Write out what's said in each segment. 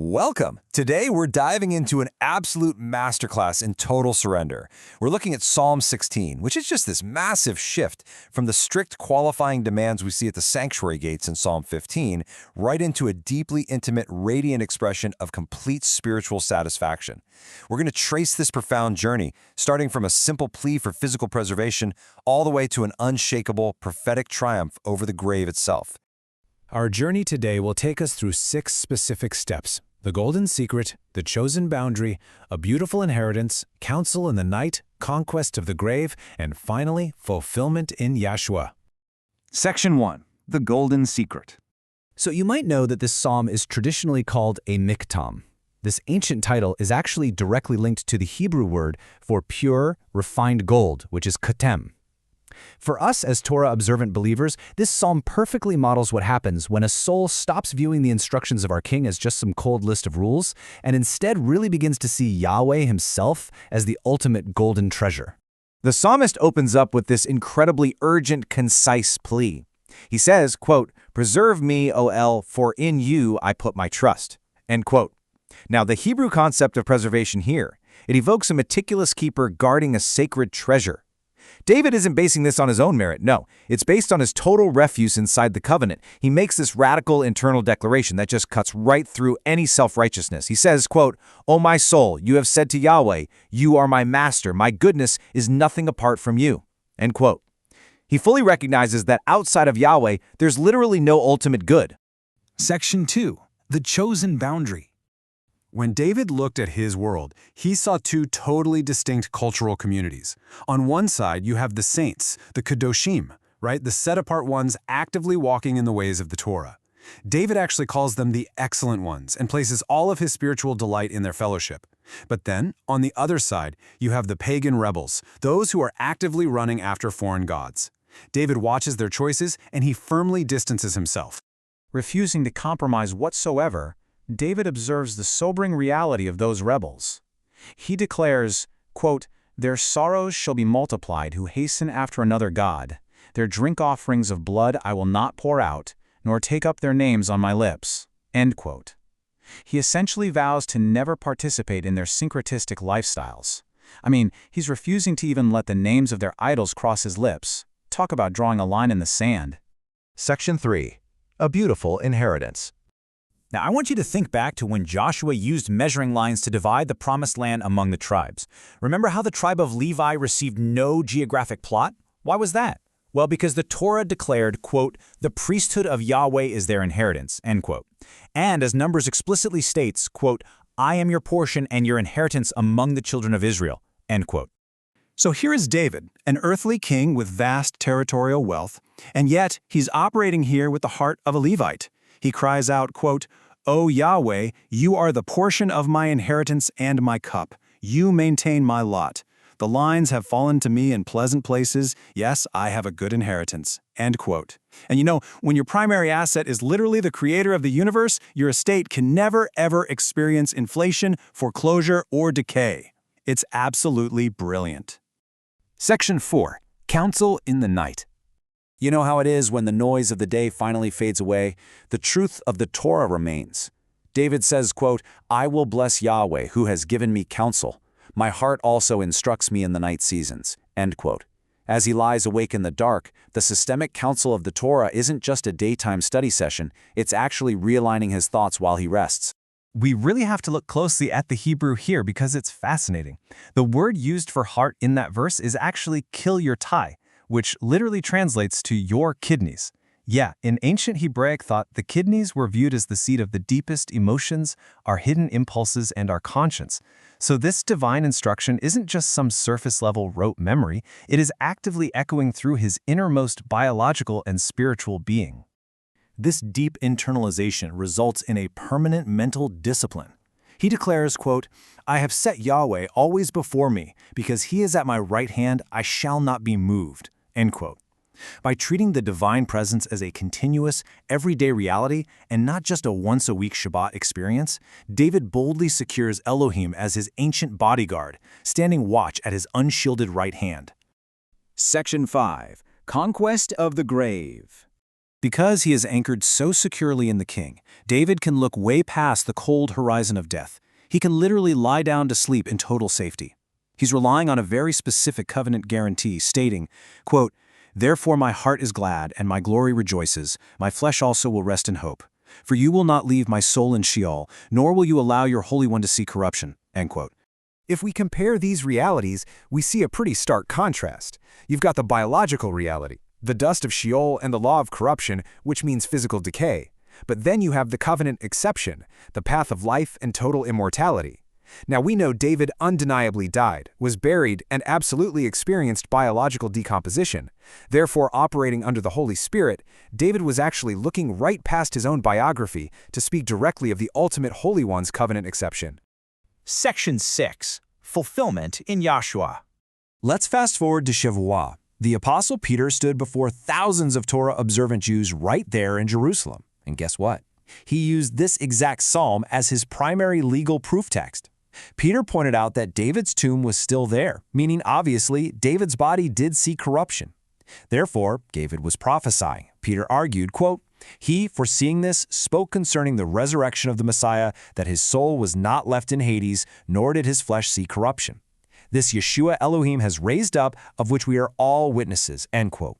Welcome! Today we're diving into an absolute masterclass in total surrender. We're looking at Psalm 16, which is just this massive shift from the strict qualifying demands we see at the sanctuary gates in Psalm 15, right into a deeply intimate, radiant expression of complete spiritual satisfaction. We're going to trace this profound journey, starting from a simple plea for physical preservation, all the way to an unshakable, prophetic triumph over the grave itself. Our journey today will take us through 6 specific steps: the golden secret, the chosen boundary, a beautiful inheritance, counsel in the night, conquest of the grave, and finally, fulfillment in Yahshua. Section 1. The Golden Secret. So you might know that this psalm is traditionally called a Michtam. This ancient title is actually directly linked to the Hebrew word for pure, refined gold, which is katem. For us as Torah-observant believers, this psalm perfectly models what happens when a soul stops viewing the instructions of our King as just some cold list of rules, and instead really begins to see Yahweh Himself as the ultimate golden treasure. The psalmist opens up with this incredibly urgent, concise plea. He says, quote, "Preserve me, O El, for in you I put my trust." End quote. Now, the Hebrew concept of preservation here, it evokes a meticulous keeper guarding a sacred treasure. David isn't basing this on his own merit, no. It's based on his total refuse inside the covenant. He makes this radical internal declaration that just cuts right through any self-righteousness. He says, quote, "O my soul, you have said to Yahweh, you are my master. My goodness is nothing apart from you." End quote. He fully recognizes that outside of Yahweh, there's literally no ultimate good. Section 2. The Chosen Boundary. When David looked at his world, he saw 2 totally distinct cultural communities. On one side, you have the saints, the Kedoshim, right? The set-apart ones actively walking in the ways of the Torah. David actually calls them the excellent ones and places all of his spiritual delight in their fellowship. But then, on the other side, you have the pagan rebels, those who are actively running after foreign gods. David watches their choices and he firmly distances himself. Refusing to compromise whatsoever, David observes the sobering reality of those rebels. He declares, quote, "Their sorrows shall be multiplied who hasten after another god. Their drink offerings of blood I will not pour out, nor take up their names on my lips." End quote. He essentially vows to never participate in their syncretistic lifestyles. I mean, he's refusing to even let the names of their idols cross his lips. Talk about drawing a line in the sand. Section 3. A beautiful inheritance. Now, I want you to think back to when Joshua used measuring lines to divide the promised land among the tribes. Remember how the tribe of Levi received no geographic plot? Why was that? Well, because the Torah declared, quote, "The priesthood of Yahweh is their inheritance," end quote. And as Numbers explicitly states, quote, "I am your portion and your inheritance among the children of Israel," end quote. So here is David, an earthly king with vast territorial wealth, and yet he's operating here with the heart of a Levite. He cries out, quote, "O Yahweh, you are the portion of my inheritance and my cup. You maintain my lot. The lines have fallen to me in pleasant places. Yes, I have a good inheritance." End quote. And you know, when your primary asset is literally the creator of the universe, your estate can never, ever experience inflation, foreclosure, or decay. It's absolutely brilliant. Section 4. Counsel in the night. You know how it is when the noise of the day finally fades away? The truth of the Torah remains. David says, quote, "I will bless Yahweh who has given me counsel. My heart also instructs me in the night seasons," end quote. As he lies awake in the dark, the systemic counsel of the Torah isn't just a daytime study session, it's actually realigning his thoughts while he rests. We really have to look closely at the Hebrew here because it's fascinating. The word used for heart in that verse is actually kilyartai, which literally translates to your kidneys. Yeah, in ancient Hebraic thought, the kidneys were viewed as the seat of the deepest emotions, our hidden impulses, and our conscience. So this divine instruction isn't just some surface-level rote memory, it is actively echoing through his innermost biological and spiritual being. This deep internalization results in a permanent mental discipline. He declares, quote, "I have set Yahweh always before me, because he is at my right hand, I shall not be moved," end quote. By treating the divine presence as a continuous, everyday reality and not just a once-a-week Shabbat experience, David boldly secures Elohim as his ancient bodyguard, standing watch at his unshielded right hand. Section 5. Conquest of the grave. Because he is anchored so securely in the King, David can look way past the cold horizon of death. He can literally lie down to sleep in total safety. He's relying on a very specific covenant guarantee stating, quote, "Therefore my heart is glad and my glory rejoices, my flesh also will rest in hope. For you will not leave my soul in Sheol, nor will you allow your Holy One to see corruption." End quote. If we compare these realities, we see a pretty stark contrast. You've got the biological reality, the dust of Sheol and the law of corruption, which means physical decay. But then you have the covenant exception, the path of life and total immortality. Now we know David undeniably died, was buried, and absolutely experienced biological decomposition. Therefore, operating under the Holy Spirit, David was actually looking right past his own biography to speak directly of the ultimate Holy One's covenant exception. Section 6. Fulfillment in Yahshua. Let's fast forward to Shavuot. The Apostle Peter stood before thousands of Torah-observant Jews right there in Jerusalem. And guess what? He used this exact psalm as his primary legal proof text. Peter pointed out that David's tomb was still there, meaning obviously David's body did see corruption. Therefore, David was prophesying. Peter argued, quote, "He, foreseeing this, spoke concerning the resurrection of the Messiah, that his soul was not left in Hades, nor did his flesh see corruption. This Yeshua Elohim has raised up, of which we are all witnesses." End quote.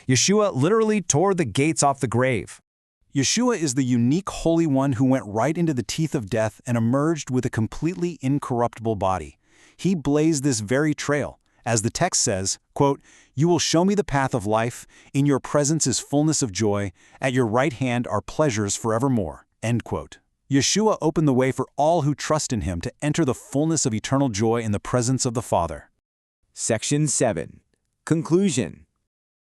Yeshua literally tore the gates off the grave. Yeshua is the unique Holy One who went right into the teeth of death and emerged with a completely incorruptible body. He blazed this very trail. As the text says, quote, "You will show me the path of life. In your presence is fullness of joy. At your right hand are pleasures forevermore." End quote. Yeshua opened the way for all who trust in him to enter the fullness of eternal joy in the presence of the Father. Section 7. Conclusion.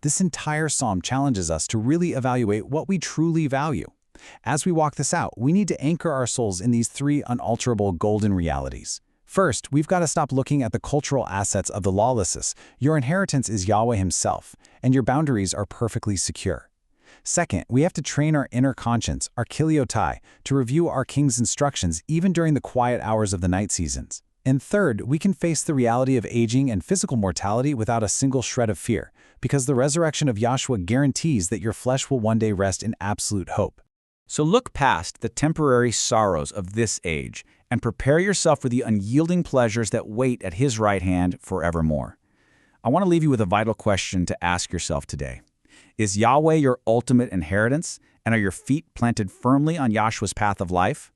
This entire psalm challenges us to really evaluate what we truly value. As we walk this out, we need to anchor our souls in these three unalterable golden realities. First, we've got to stop looking at the cultural assets of the lawlessness. Your inheritance is Yahweh Himself, and your boundaries are perfectly secure. Second, we have to train our inner conscience, our kiliotai, to review our King's instructions even during the quiet hours of the night seasons. And third, we can face the reality of aging and physical mortality without a single shred of fear, because the resurrection of Yahshua guarantees that your flesh will one day rest in absolute hope. So look past the temporary sorrows of this age and prepare yourself for the unyielding pleasures that wait at His right hand forevermore. I want to leave you with a vital question to ask yourself today. Is Yahweh your ultimate inheritance, and are your feet planted firmly on Yahshua's path of life?